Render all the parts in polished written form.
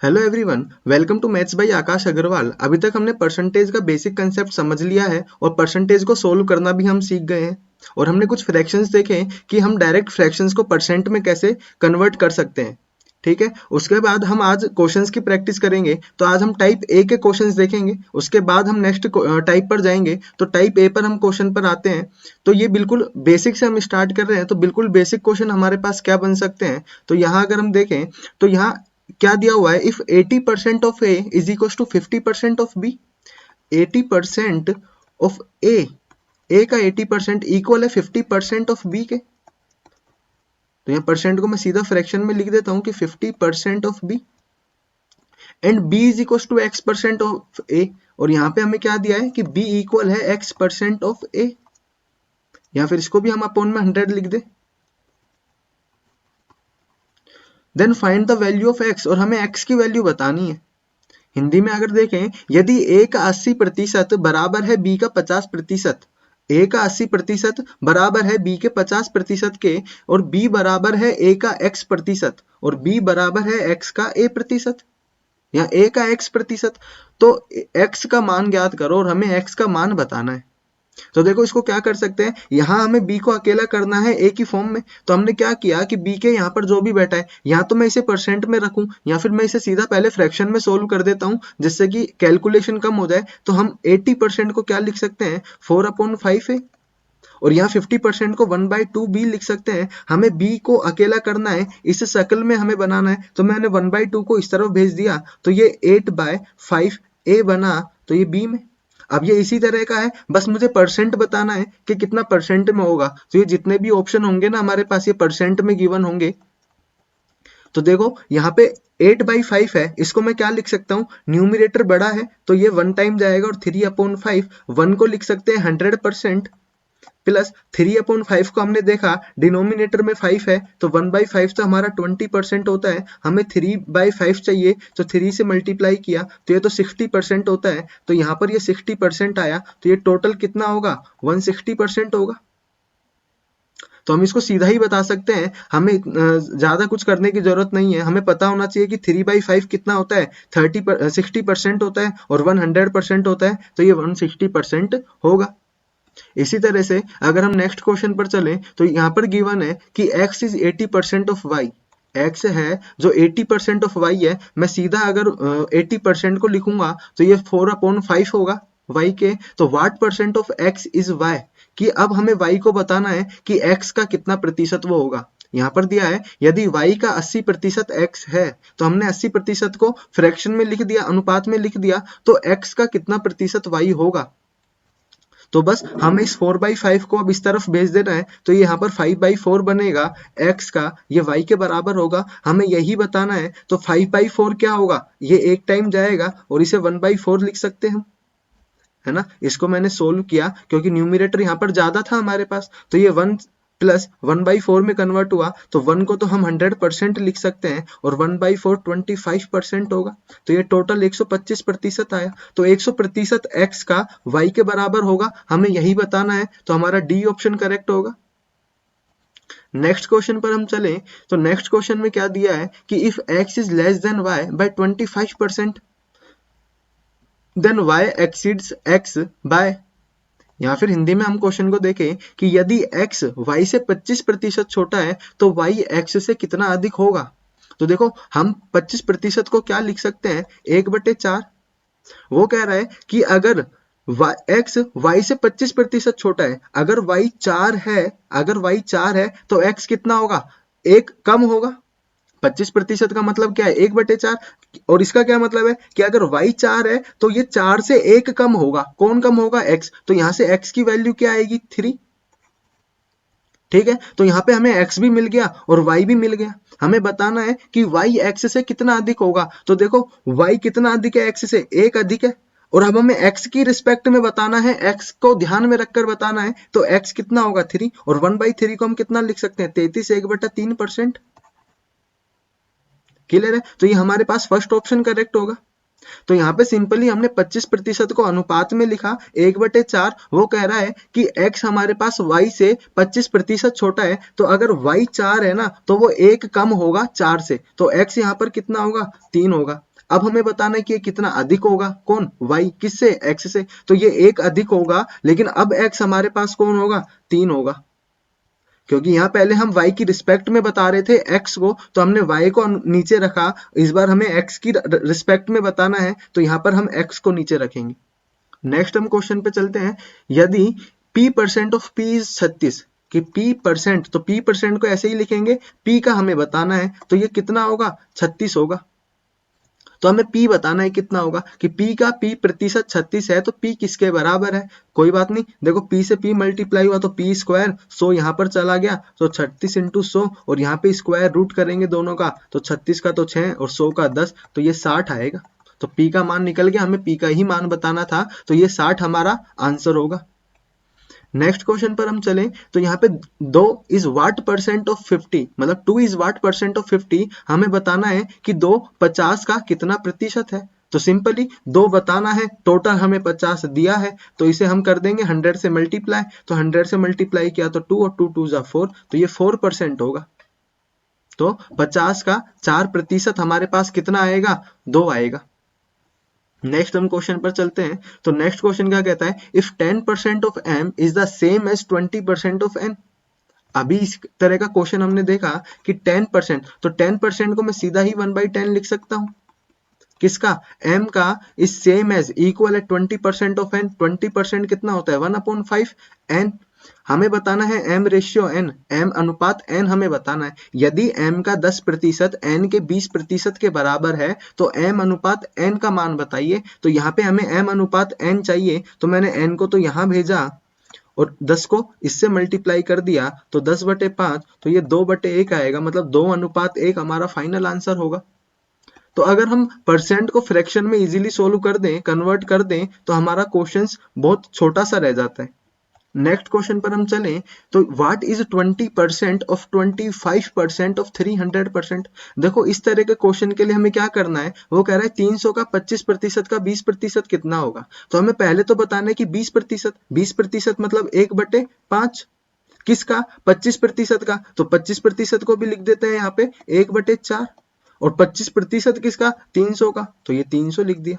Hello everyone, welcome to maths by Akash Agarwal. अभी तक हमने परसेंटेज का बेसिक कंसेप्ट समझ लिया है और परसेंटेज को सोल्व करना भी हम सीख गए हैं। और हमने कुछ फ्रैक्शंस देखे कि हम डायरेक्ट फ्रैक्शंस को परसेंट में कैसे कन्वर्ट कर सकते हैं। ठीक है, उसके बाद हम आज क्वेश्चंस की प्रैक्टिस करेंगे। तो आज हम टाइप ए के क्वेश्चंस देखेंगे, उसके बाद हम नेक्स्ट टाइप पर जाएंगे। तो टाइप ए पर हम क्वेश्चन पर आते हैं। तो ये बिल्कुल बेसिक से हम स्टार्ट कर रहे हैं, तो बिल्कुल बेसिक क्वेश्चन हमारे पास क्या बन सकते हैं। तो यहाँ अगर हम देखें तो यहाँ क्या दिया हुआ है, if 80% of A is equal to 50% of B. 80% of A का 80% इक्वल है 50% ऑफ बी के। तो यहाँ परसेंट को मैं सीधा फ्रैक्शन में लिख देता हूं कि 50% of B and B is equal to x% of A. और यहाँ पे हमें क्या दिया है कि b इक्वल है x% ऑफ ए, या फिर इसको भी हम अपॉन में 100 लिख दे। Then find the value of x, और हमें x की वैल्यू बतानी है। हिंदी में अगर देखें, यदि a का 80% बराबर है b का 50%, a का 80% बराबर है b के 50% के, और b बराबर है a का x%, और b बराबर है x का a%, या a का x%, तो x का मान ज्ञात करो और हमें x का मान बताना है। तो देखो इसको क्या कर सकते हैं, यहाँ हमें b को अकेला करना है a की फॉर्म में। तो हमने क्या किया कि b के यहाँ पर जो भी बैठा है, या तो मैं इसे परसेंट में रखूं या फिर मैं इसे सीधा पहले फ्रैक्शन में सोल्व कर देता हूं, जिससे कि कैलकुलेशन कम हो जाए। तो हम 80% को क्या लिख सकते हैं, 4/5 है, और यहाँ 50% को 1/2 b लिख सकते हैं। हमें b को अकेला करना है, इस शक्ल में हमें बनाना है। तो मैंने 1/2 को इस तरफ भेज दिया, तो ये 8/5 a बना, तो ये b में। अब ये इसी तरह का है, बस मुझे परसेंट बताना है कि कितना परसेंट में होगा। तो ये जितने भी ऑप्शन होंगे ना हमारे पास, ये परसेंट में गिवन होंगे। तो देखो यहाँ पे 8/5 है, इसको मैं क्या लिख सकता हूँ, न्यूमिनेटर बड़ा है तो ये 1 टाइम जाएगा, और 3/5 1 को लिख सकते हैं 100%, प्लस 3/5 को हमने देखा डिनोमिनेटर में 5 है, तो 1/5 तो हमारा 20% होता है। हमें 3/5 चाहिए, तो 3 से मल्टीप्लाई किया तो ये तो 60% होता है। तो यहाँ पर ये 60% आया, तो ये टोटल कितना होगा, 160% होगा। तो हम इसको सीधा ही बता सकते हैं, हमें ज्यादा कुछ करने की जरूरत नहीं है। हमें पता होना चाहिए कि 3/5 कितना होता है, 60% होता है, और 100% होता है, तो ये 160% होगा। इसी तरह से अगर हम नेक्स्ट क्वेश्चन पर चलें, तो यहाँ पर गिवन है कि x is 80% of y। x है जो 80% ऑफ y है, मैं सीधा अगर 80% को लिखूंगा तो ये 4/5 होगा y के। तो what percent of x is y, कि अब हमें y को बताना है कि x का कितना प्रतिशत वो होगा। यहाँ पर दिया है यदि y का 80% x है, तो हमने 80% को फ्रैक्शन में लिख दिया, अनुपात में लिख दिया, तो x का कितना प्रतिशत y होगा। तो बस हमें इस 4/5 को अब इस तरफ भेज देना है, तो ये यहाँ पर 5/4 बनेगा x का, ये y के बराबर होगा। हमें यही बताना है, तो 5/4 क्या होगा, ये एक टाइम जाएगा और इसे 1/4 लिख सकते हैं हम, है ना। इसको मैंने सोल्व किया क्योंकि न्यूमिनेटर यहाँ पर ज्यादा था हमारे पास, तो ये 1 प्लस 1/4 में कन्वर्ट हुआ, तो 1 को तो हम 100% लिख सकते हैं, और 1/4 25% होगा, तो ये टोटल 125% आया। तो 100% x का y के बराबर होगा, हमें यही बताना है, तो हमारा डी ऑप्शन करेक्ट होगा। नेक्स्ट क्वेश्चन पर हम चलें, तो नेक्स्ट क्वेश्चन में क्या दिया है कि if x is less than y by 25%, then y exceeds x by, या फिर हिंदी में हम क्वेश्चन को देखें कि यदि x y से 25% छोटा है, तो y x से कितना अधिक होगा। तो देखो हम 25% को क्या लिख सकते हैं, 1/4। वो कह रहा है कि अगर x y से 25% छोटा है, अगर y 4 है, अगर y 4 है तो x कितना होगा, 1 कम होगा। 25% का मतलब क्या है, 1/4। और इसका क्या मतलब है कि अगर y 4 है तो ये 4 से 1 कम होगा। कौन कम होगा, x। तो यहां से x की वैल्यू क्या आएगी, 3। ठीक है, तो यहाँ पे हमें x भी मिल गया और y भी मिल गया। हमें बताना है कि y x से कितना अधिक होगा। तो देखो y कितना अधिक है, x से 1 अधिक है, और अब हमें x की रिस्पेक्ट में बताना है, x को ध्यान में रखकर बताना है। तो x कितना होगा, 3, और 1/3 को हम कितना लिख सकते हैं, 33 1/3%। क्लियर है, तो ये हमारे पास फर्स्ट ऑप्शन करेक्ट होगा। तो यहाँ पे सिंपली हमने 25% को अनुपात में लिखा, 1/4। वो कह रहा है कि x हमारे पास y से 25% छोटा है, तो अगर y 4 है ना, तो वो 1 कम होगा 4 से, तो x यहाँ पर कितना होगा, 3 होगा। अब हमें बताना है कि ये कितना अधिक होगा, कौन, y, किससे, x से। तो ये एक अधिक होगा, लेकिन अब x हमारे पास कौन होगा, 3 होगा, क्योंकि यहाँ पहले हम y की रिस्पेक्ट में बता रहे थे x को, तो हमने y को नीचे रखा। इस बार हमें x की रिस्पेक्ट में बताना है, तो यहाँ पर हम x को नीचे रखेंगे। नेक्स्ट हम क्वेश्चन पे चलते हैं। यदि p% ऑफ p इज 36, कि p%, तो p% को ऐसे ही लिखेंगे, p का हमें बताना है, तो ये कितना होगा, 36 होगा। तो हमें p बताना है कितना होगा, कि p का p प्रतिशत 36 है, तो p किसके बराबर है, कोई बात नहीं, देखो p से p मल्टीप्लाई हुआ तो p स्क्वायर, 100 यहाँ पर चला गया, तो 36 इंटू 100, और यहाँ पे स्क्वायर रूट करेंगे दोनों का, तो 36 का तो 6 और 100 का 10, तो ये 60 आएगा। तो p का मान निकल गया, हमें p का ही मान बताना था, तो ये 60 हमारा आंसर होगा। नेक्स्ट क्वेश्चन पर हम चलें, तो यहाँ पे 2 इज वाट परसेंट ऑफ 50, मतलब 2 इज वाट परसेंट ऑफ 50, हमें बताना है कि 2 50 का कितना प्रतिशत है। तो सिंपली 2 बताना है, टोटल हमें 50 दिया है, तो इसे हम कर देंगे 100 से मल्टीप्लाई, तो 100 से मल्टीप्लाई किया तो 2 और 2 2 जा 4, तो ये 4% होगा। तो 50 का 4% हमारे पास कितना आएगा, 2 आएगा। नेक्स्ट हम क्वेश्चन पर चलते हैं। तो नेक्स्ट क्वेश्चन क्या कहता है, if 10% of m is the same as 20% of n। अभी इस तरह का क्वेश्चन हमने देखा कि 10%, तो 10% को मैं सीधा ही 1/10 लिख सकता हूं, किसका, m का, इज सेम एज, इक्वल है 20% ऑफ n। 20% कितना होता है, 1/5 n। हमें बताना है m रेशियो n, m अनुपात n हमें बताना है। यदि m का 10% n के 20% के बराबर है, तो m अनुपात n का मान बताइए। तो यहाँ पे हमें m अनुपात n चाहिए, तो मैंने n को तो यहाँ भेजा और 10 को इससे मल्टीप्लाई कर दिया, तो 10/5, तो ये 2/1 आएगा, मतलब 2:1 हमारा फाइनल आंसर होगा। तो अगर हम परसेंट को फ्रैक्शन में इजीली सोल्व कर दें, कन्वर्ट कर दें, तो हमारा क्वेश्चन बहुत छोटा सा रह जाता है। नेक्स्ट क्वेश्चन पर हम चलें, तो व्हाट इज 20% ऑफ 25% ऑफ 300%। देखो इस तरह के क्वेश्चन के लिए हमें क्या करना है, वो कह रहा है 300 का 25% का 20% कितना होगा। तो हमें पहले तो बताना है कि 20%, 20% मतलब 1/5, किसका, 25% का, तो 25% को भी लिख देते हैं यहाँ पे 1/4, और 25% किसका, 300 का, तो ये 300 लिख दिया।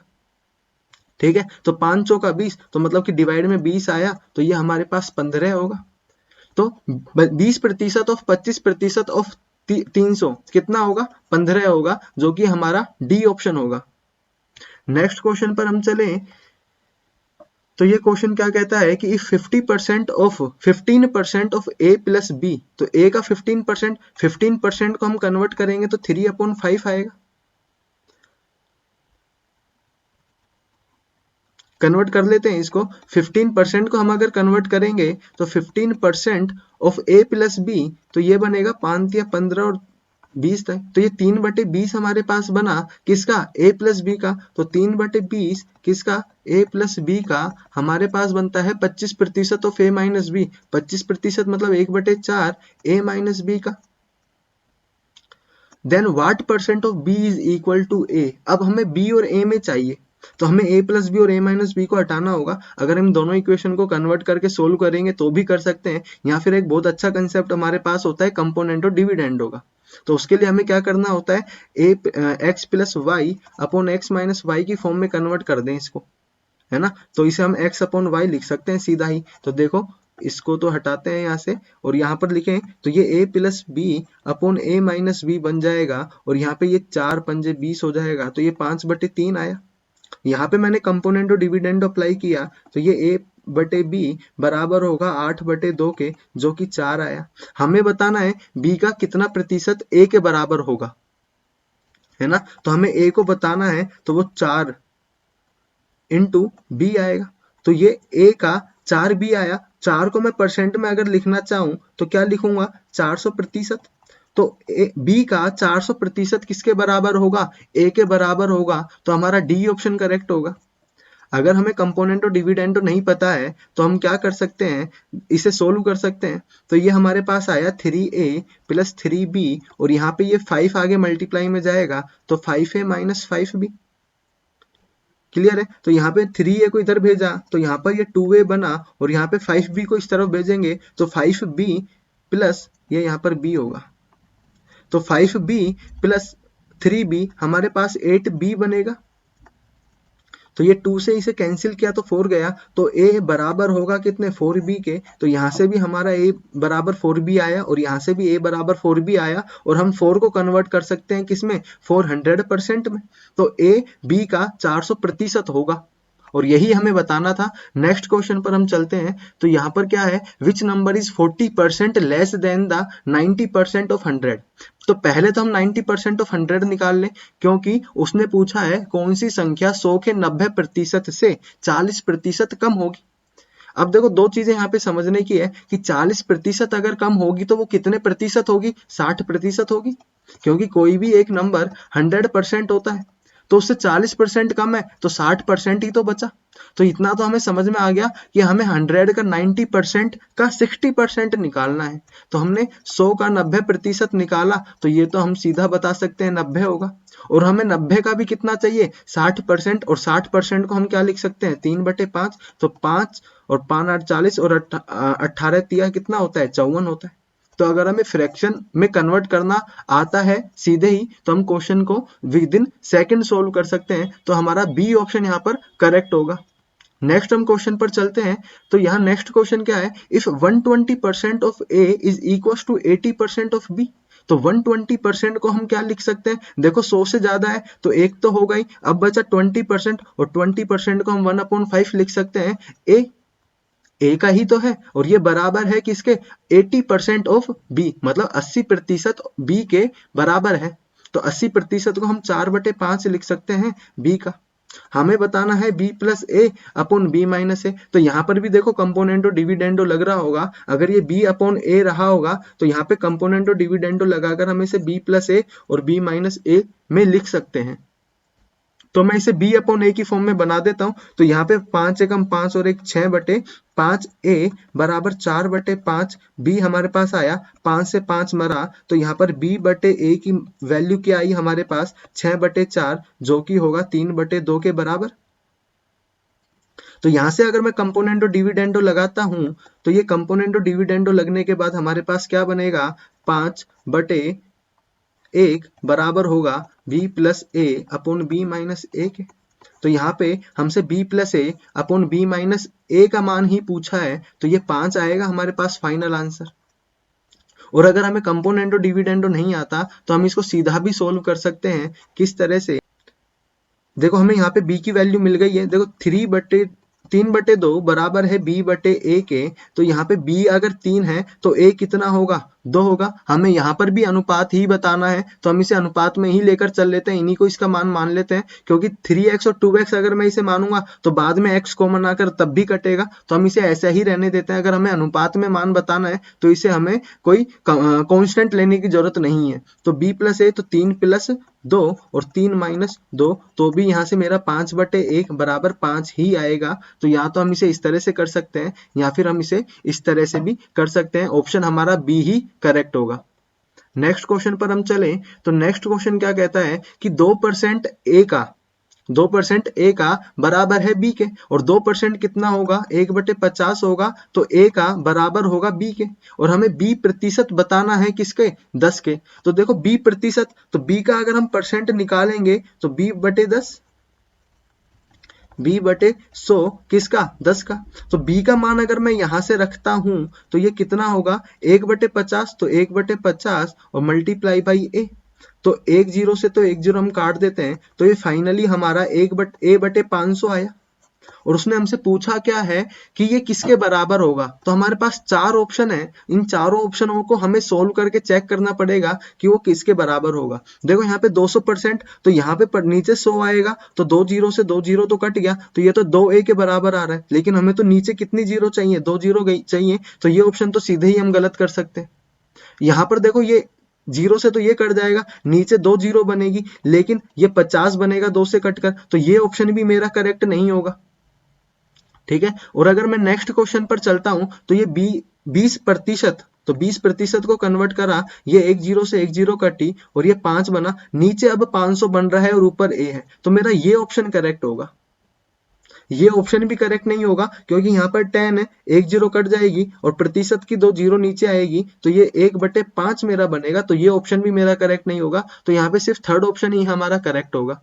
ठीक है, तो 5 चौका 20, तो मतलब कि डिवाइड में 20 आया, तो ये हमारे पास 15 होगा। तो 20% ऑफ 25% ऑफ 300 कितना होगा, 15 होगा, जो कि हमारा डी ऑप्शन होगा। नेक्स्ट क्वेश्चन पर हम चले, तो ये क्वेश्चन क्या कहता है कि if 15% of a plus B, तो a का 15% को हम कन्वर्ट करेंगे तो 3/5 आएगा। कन्वर्ट कर लेते हैं इसको, 15% को हम अगर कन्वर्ट करेंगे तो 15% ऑफ a प्लस बी, तो ये बनेगा 5 या 15 और 20 तक, तो ये 3/20 हमारे पास बना, किसका, a प्लस बी का। तो 3/20 किसका, a प्लस बी का, हमारे पास बनता है 25% ऑफ a माइनस बी। 25% मतलब 1/4 a माइनस बी का। Then what percent of b is equal to a। अब हमें b और a में चाहिए, तो हमें a प्लस बी और a माइनस बी को हटाना होगा। अगर हम दोनों इक्वेशन को कन्वर्ट करके सोल्व करेंगे तो भी कर सकते हैं, या फिर एक बहुत अच्छा कंसेप्ट हमारे पास होता है कंपोनेंट और डिविडेंड होगा। तो उसके लिए हमें क्या करना होता है, X plus Y upon X minus Y की फॉर्म में कन्वर्ट कर दें इसको, है ना। तो इसे हम x अपॉन वाई लिख सकते हैं सीधा ही। तो देखो इसको तो हटाते हैं यहाँ से, और यहाँ पर लिखें तो ये a plus B upon a minus B बन जाएगा, और यहाँ पे ये 4 पंजे 20 हो जाएगा, तो ये 5/3 आया। यहाँ पे मैंने कंपोनेंट और डिविडेंड अप्लाई किया, तो ये a/b बराबर होगा 8/2 के, जो कि 4 आया। हमें बताना है b का कितना प्रतिशत a के बराबर होगा, है ना। तो हमें a को बताना है, तो वो 4 इंटू बी आएगा। तो ये a का 4b आया। 4 को मैं परसेंट में अगर लिखना चाहूं तो क्या लिखूंगा, 400%। तो b का 400% किसके बराबर होगा, a के बराबर होगा, तो हमारा डी ऑप्शन करेक्ट होगा। अगर हमें कंपोनेंट और डिविडेंड नहीं पता है तो हम क्या कर सकते हैं, इसे सोल्व कर सकते हैं। तो ये हमारे पास आया 3a प्लस 3b, और यहाँ पे ये 5 आगे मल्टीप्लाई में जाएगा, तो 5a माइनस 5b। क्लियर है। तो यहाँ पे 3a को इधर भेजा, तो यहाँ पर ये 2a बना, और यहाँ पे 5b को इस तरफ भेजेंगे, तो 5b प्लस ये यहाँ पर b होगा। तो 5b प्लस 3b हमारे पास 8b बनेगा। तो ये 2 से इसे कैंसिल किया तो 4 गया, तो a बराबर होगा कितने 4b के। तो यहाँ से भी हमारा a बराबर 4b आया और यहाँ से भी a बराबर 4b आया, और हम 4 को कन्वर्ट कर सकते हैं किसमें 400% में। तो a b का 400% होगा और यही हमें बताना था। नेक्स्ट क्वेश्चन पर हम चलते हैं। तो यहाँ पर क्या है, which number is 40% less than the 90% of 100। तो पहले तो हम 90% ऑफ 100 निकाल लें, क्योंकि उसने पूछा है कौन सी संख्या 100 के 90% से 40% कम होगी। अब देखो दो चीजें यहाँ पे समझने की है कि 40% अगर कम होगी तो वो कितने प्रतिशत होगी, 60% होगी, क्योंकि कोई भी एक नंबर 100% होता है, तो उससे 40% कम है तो 60% ही तो बचा। तो इतना तो हमें समझ में आ गया कि हमें 100 का 90% का 60% निकालना है। तो हमने 100 का 90% निकाला, तो ये तो हम सीधा बता सकते हैं 90 होगा। और हमें 90 का भी कितना चाहिए 60%, और 60% को हम क्या लिख सकते हैं 3/5। तो 5 और 5 8 40 और 18 तिया कितना होता है 54 होता है। तो अगर हमें फ्रैक्शन में कन्वर्ट करना आता है सीधे ही, तो हम क्वेश्चन को विद इन सेकंड सोल्व कर सकते हैं। तो हमारा बी ऑप्शन यहाँ पर करेक्ट होगा। नेक्स्ट हम क्वेश्चन पर चलते हैं। तो यहाँ नेक्स्ट क्वेश्चन क्या है, if 120% of A is equal to 80% of B. तो 120% को हम क्या लिख सकते हैं, देखो 100 से ज्यादा है तो एक तो होगा ही, अब बचा 20%, और 20% को हम 1/5 लिख सकते हैं ए का ही तो है, और ये बराबर है किसके 80% ऑफ बी, मतलब 80% बी के बराबर है। तो 80% को हम 4/5 लिख सकते हैं बी का। हमें बताना है b प्लस ए अपॉन बी माइनस ए। तो यहाँ पर भी देखो कंपोनेंटो डिविडेंडो लग रहा होगा, अगर ये b अपॉन ए रहा होगा तो यहाँ पे कंपोनेंटो डिविडेंडो लगाकर हम इसे b प्लस ए और b माइनस ए में लिख सकते हैं। तो मैं इसे b अपॉन ए की फॉर्म में बना देता हूँ। तो यहाँ पे 5 एकम 5 और एक 6/5 ए बराबर 4/5 b हमारे पास आया, 5 से 5 मरा, तो यहाँ पर b बटे ए की वैल्यू क्या आई हमारे पास 6/4, जो कि होगा 3/2 के बराबर। तो यहाँ से अगर मैं कंपोनेंटो डिविडेंडो लगाता हूँ, तो ये कंपोनेंटो डिविडेंडो लगने के बाद हमारे पास क्या बनेगा 5/1 बराबर होगा b प्लस ए अपॉन बी माइनस ए के। तो यहाँ पे हमसे b प्लस ए अपॉन बी माइनस ए का मान ही पूछा है, तो ये 5 आएगा हमारे पास फाइनल आंसर। और अगर हमें कंपोनेंटो डिविडेंडो नहीं आता तो हम इसको सीधा भी सोल्व कर सकते हैं। किस तरह से, देखो हमें यहाँ पे b की वैल्यू मिल गई है, देखो 3/2 बराबर है b बटे ए के। तो यहाँ पे b अगर 3 है तो a कितना होगा 2 होगा। हमें यहाँ पर भी अनुपात ही बताना है, तो हम इसे अनुपात में ही लेकर चल लेते हैं, इन्हीं को इसका मान मान लेते हैं, क्योंकि 3x और 2x अगर मैं इसे मानूंगा तो बाद में x कॉमन आकर तब भी कटेगा, तो हम इसे ऐसे ही रहने देते हैं। अगर हमें अनुपात में मान बताना है तो इसे हमें कोई कांस्टेंट लेने की जरूरत नहीं है। तो b प्लस ए तो 3 प्लस 2 और 3 माइनस 2, तो भी यहाँ से मेरा 5/1 बराबर 5 ही आएगा। तो या तो हम इसे इस तरह से कर सकते हैं या फिर हम इसे इस तरह से भी कर सकते हैं। ऑप्शन हमारा बी ही करेक्ट होगा। नेक्स्ट क्वेश्चन पर हम चलें। तो नेक्स्ट क्वेश्चन क्या कहता है कि 2% ए का बराबर है बी के, और 2% कितना होगा 1/50 होगा, तो ए का बराबर होगा बी के, और हमें बी प्रतिशत बताना है किसके 10 के। तो देखो बी प्रतिशत, तो बी का अगर हम परसेंट निकालेंगे तो b/100 किसका 10 का। तो b का मान अगर मैं यहां से रखता हूं तो ये कितना होगा 1/50, तो 1/50 और मल्टीप्लाई बाई ए। तो 10 से तो 10 हम काट देते हैं, तो ये फाइनली हमारा a/500 आया। और उसने हमसे पूछा क्या है कि ये किसके बराबर होगा। तो हमारे पास 4 ऑप्शन है, इन चारों ऑप्शनों को हमें सोल्व करके चेक करना पड़ेगा कि वो किसके बराबर होगा। देखो यहाँ पे 200%, तो यहाँ पे नीचे 100 आएगा, तो 2 जीरो से 2 जीरो तो कट गया, तो ये तो 2a के बराबर आ रहा है, लेकिन हमें तो नीचे कितनी जीरो चाहिए 2 जीरो चाहिए, तो ये ऑप्शन तो सीधे ही हम गलत कर सकते हैं। यहाँ पर देखो ये 0 से तो ये कट जाएगा, नीचे 2 जीरो बनेगी, लेकिन ये 50 बनेगा 2 से कट कर, तो ये ऑप्शन भी मेरा करेक्ट नहीं होगा। ठीक है। और अगर मैं नेक्स्ट क्वेश्चन पर चलता हूं तो ये 20%, तो 20% को कन्वर्ट करा, ये 1 जीरो से 1 जीरो कटी और ये 5 बना, नीचे अब 500 बन रहा है और ऊपर ए है, तो मेरा ये ऑप्शन करेक्ट होगा। ये ऑप्शन भी करेक्ट नहीं होगा क्योंकि यहाँ पर 10 है, एक जीरो कट जाएगी और प्रतिशत की 2 जीरो नीचे आएगी तो ये 1/5 मेरा बनेगा, तो ये ऑप्शन भी मेरा करेक्ट नहीं होगा। तो यहाँ पे सिर्फ थर्ड ऑप्शन ही हमारा करेक्ट होगा।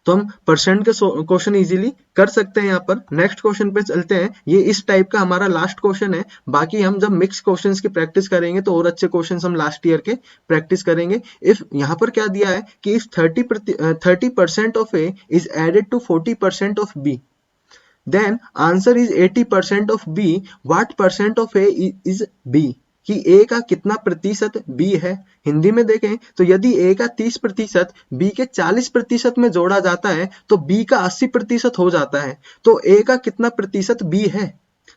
तो हम परसेंट के क्वेश्चन इजीली कर सकते हैं। यहाँ पर नेक्स्ट क्वेश्चन पे चलते हैं। ये इस टाइप का हमारा लास्ट क्वेश्चन है। बाकी हम जब मिक्स क्वेश्चंस की प्रैक्टिस करेंगे तो और अच्छे क्वेश्चंस हम लास्ट ईयर के प्रैक्टिस करेंगे। इफ यहाँ पर क्या दिया है कि if 30% of A is added to 40% of B, then answer is 80% of B, what percent of A is B, कि ए का कितना प्रतिशत बी है। हिंदी में देखें तो यदि ए का 30% बी के 40% में जोड़ा जाता है तो बी का 80% हो जाता है। तो ए का कितना प्रतिशत बी है।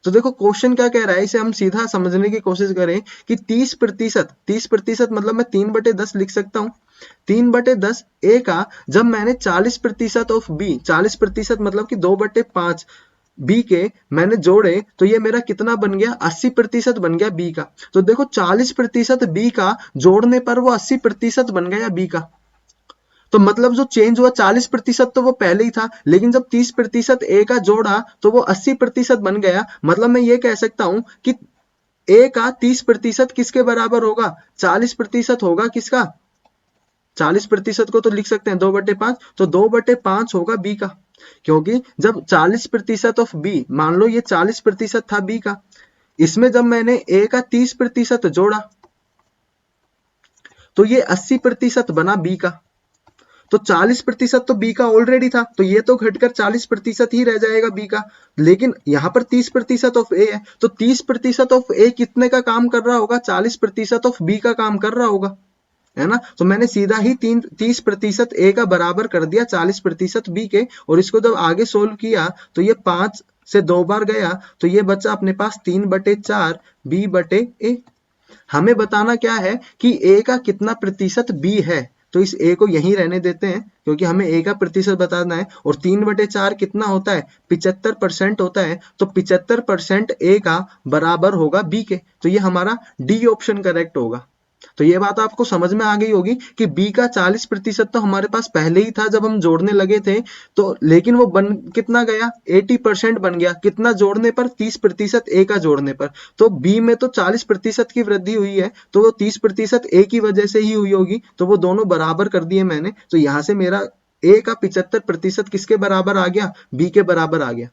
तो देखो क्वेश्चन क्या कह रहा है, इसे हम सीधा समझने की कोशिश करें कि 30% मतलब मैं 3/10 लिख सकता हूं। 3/10 ए का जब मैंने 40% ऑफ बी, 40% मतलब कि 2/5 बी के मैंने जोड़े तो ये मेरा कितना बन गया, 80% बन गया बी का। तो देखो 40% बी का जोड़ने पर वो 80% बन गया बी का। तो मतलब जो चेंज हुआ 40% तो वो पहले ही था, लेकिन जब 30% ए का जोड़ा तो वो 80% बन गया। मतलब मैं ये कह सकता हूं कि ए का 30% किसके बराबर होगा, 40% होगा। किसका, 40% को तो लिख सकते हैं 2/5, तो 2/5 होगा बी का। क्योंकि जब 40% ऑफ बी, मान लो ये 40% था बी का, इसमें जब मैंने ए का 30% जोड़ा तो ये 80% बना बी का। तो 40% तो बी का ऑलरेडी था, तो ये तो घटकर 40% ही रह जाएगा बी का। लेकिन यहाँ पर 30% ऑफ ए है, तो 30% ऑफ ए कितने का काम कर रहा होगा, 40% ऑफ बी का काम कर रहा होगा, है ना। तो मैंने सीधा ही 30% ए का बराबर कर दिया 40% बी के। और इसको जब आगे सोल्व किया तो ये 5 से 2 बार गया तो ये बचा अपने पास 3/4 b/ए। हमें बताना क्या है कि ए का कितना प्रतिशत बी है। तो इस ए को यहीं रहने देते हैं क्योंकि हमें ए का प्रतिशत बताना है। और 3/4 कितना होता है, 75% होता है। तो 75% ए का बराबर होगा बी के। तो ये हमारा डी ऑप्शन करेक्ट होगा। तो ये बात आपको समझ में आ गई होगी कि बी का 40% तो हमारे पास पहले ही था जब हम जोड़ने लगे थे। तो लेकिन वो बन कितना गया, 80% बन गया। कितना जोड़ने पर, 30% ए का जोड़ने पर। तो बी में तो 40% की वृद्धि हुई है, तो वो 30% ए की वजह से ही हुई होगी। तो वो दोनों बराबर कर दिए मैंने। तो यहां से मेरा ए का 75% किसके बराबर आ गया, बी के बराबर आ गया।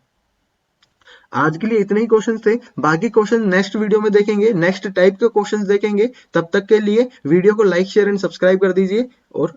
आज के लिए इतने ही क्वेश्चन थे। बाकी क्वेश्चन नेक्स्ट वीडियो में देखेंगे, नेक्स्ट टाइप के क्वेश्चन देखेंगे। तब तक के लिए वीडियो को लाइक शेयर एंड सब्सक्राइब कर दीजिए और